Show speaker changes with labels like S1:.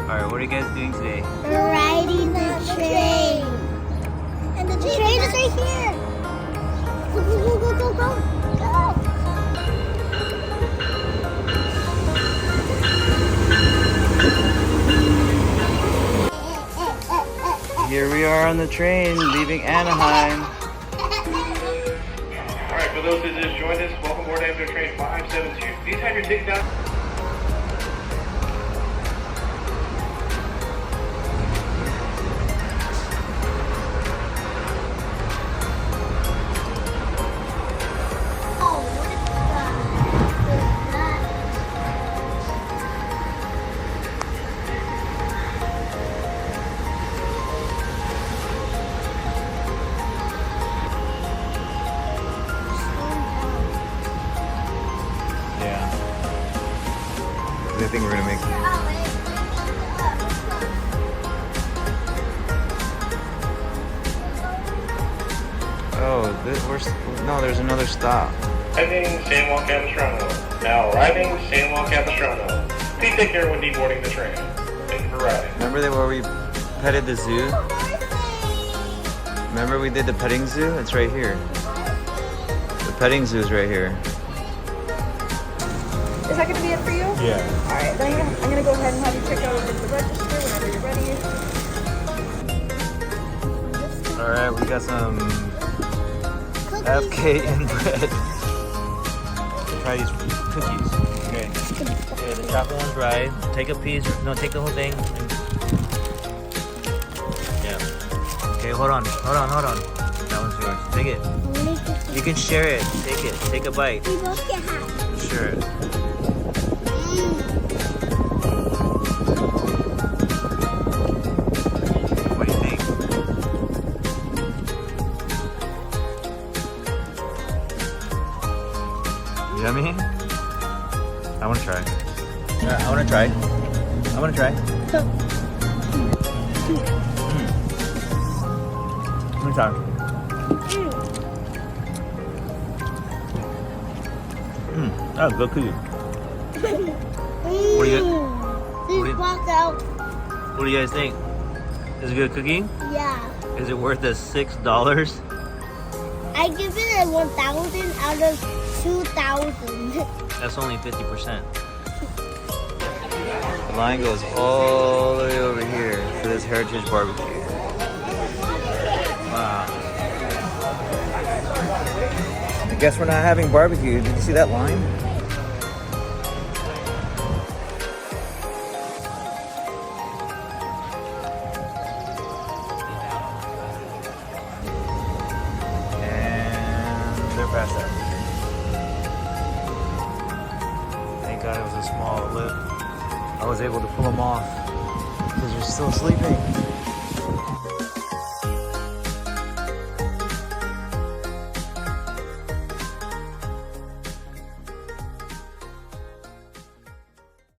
S1: Alright, what are you guys doing today?
S2: We're riding the train. And the train is right here. Go, go, go, go, go, go.
S1: Here we are on the train, leaving Anaheim.
S3: Alright, for those who just joined us, welcome aboard Amtrak train 572. Please have your ticket down.
S1: I think we're gonna make it. Oh, no, there's another stop.
S3: Arriving Juan Capistrano. Now arriving Juan Capistrano. Please take care when deboarding the train. Thank you for riding.
S1: Remember where we petted the zoo? Remember we did the petting zoo? It's right here. The petting zoo is right here.
S4: Is that going to be it for you?
S1: Yeah.
S4: Alright, then I'm going to go ahead and have you check out at the register whenever you're ready.
S1: Alright, we got some FKN bread. Try these cookies. Okay. Okay, the chocolate one's right. Take a piece. No, take the whole thing. Yeah. Okay, hold on. That one's yours. Take it. You can share it. Take it. Take a bite.
S2: We both get half.
S1: Share it. What do you think? Yummy? I want to try. Yeah, I want to try. Let me try. Oh, good cookie. What do you guys think? Is it a good cookie?
S2: Yeah.
S1: Is it worth the $6?
S2: I give it a 1,000 out of 2,000.
S1: That's only 50%. The line goes all the way over here for this Heritage Barbecue. Wow. I guess we're not having barbecue. Did you see that line? Past that. Thank God it was a small lip. I was able to pull them off because you're still sleeping.